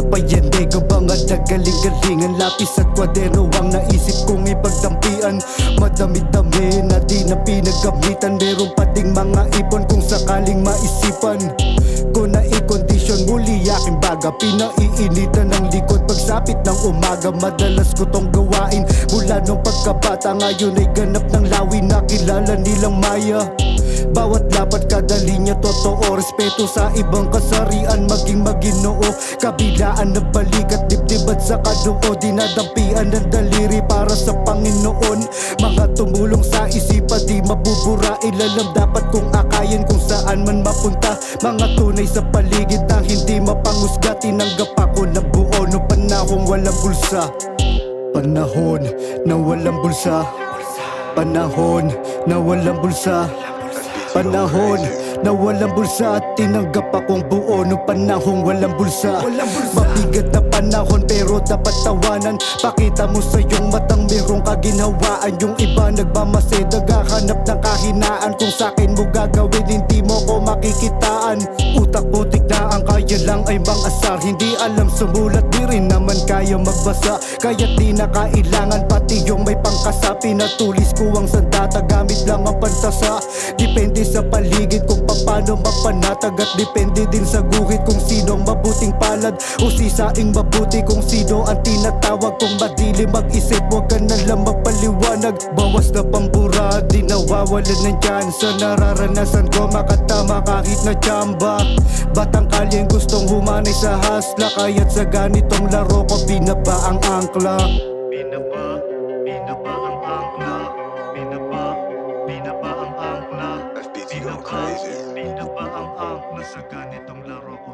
payandigo, mga nagaling-galingan, lapis at kwaderno ang naisip kong ipagdampian. Madami-dami na di na pinagamitan, meron pa ding mga ipon kung sakaling maisipan ko na i-condition muli aking baga. Pinaiinitan ng likod pagsapit ng umaga, madalas ko tong gawain mula nung pagkabata. Ngayon ay ganap ng lawi, nakilala nilang maya. Bawat lapat kada linya totoo, respeto sa ibang kasarian, maging maginoo. Kabilaan na balikat, dibdib at saka duo, dinadampian ng daliri para sa Panginoon. Mga tumulong sa isipan, di mabubura, ilalam dapat kung akayin kung saan man mapunta. Mga tunay sa paligid na hindi mapangusga, tinanggap ako ng buo nung panahong walang bulsa. Panahon na walang bulsa, panahon na walang bulsa, panahon na walang bulsa, at tinanggap akong buo nung panahong walang bulsa. Mabigat na panahon pero dapat tawanan, pakita mo sa iyong matang merong kaginhawaan. Yung iba nagmamasid, naghahanap ng kahinaan, kung sa'kin mo gagawin hindi mo ko makikitaan. Utak putik na ang kaya lang ay mang-asar, hindi alam sumulat, di rin naman kaya magbasa. Kaya't di na kailangan pati yung may pangkasa, pinatulis ko ang sandata gamit lang ang pantasa. Depende sa paligid kung paano mapanatag, at depende din sa guhit kung sino ang mabuting palad o sisaing mabuti, kung sino ang tinatawag. Kung madilim mag-isip, huwag ka na lang magpaliwanag. Bawas na pambura, di nawawalan ng tsansa. Nararanasan ko makatama kahit na tsamba. Batang kalyeng gustong humanay sa hasla, kaya't sa ganitong laro ko binaba ang angkla. Binaba ang angkla, binaba ang angkla. FBT going crazy. Binaba ang angkla sa ganitong laro ko.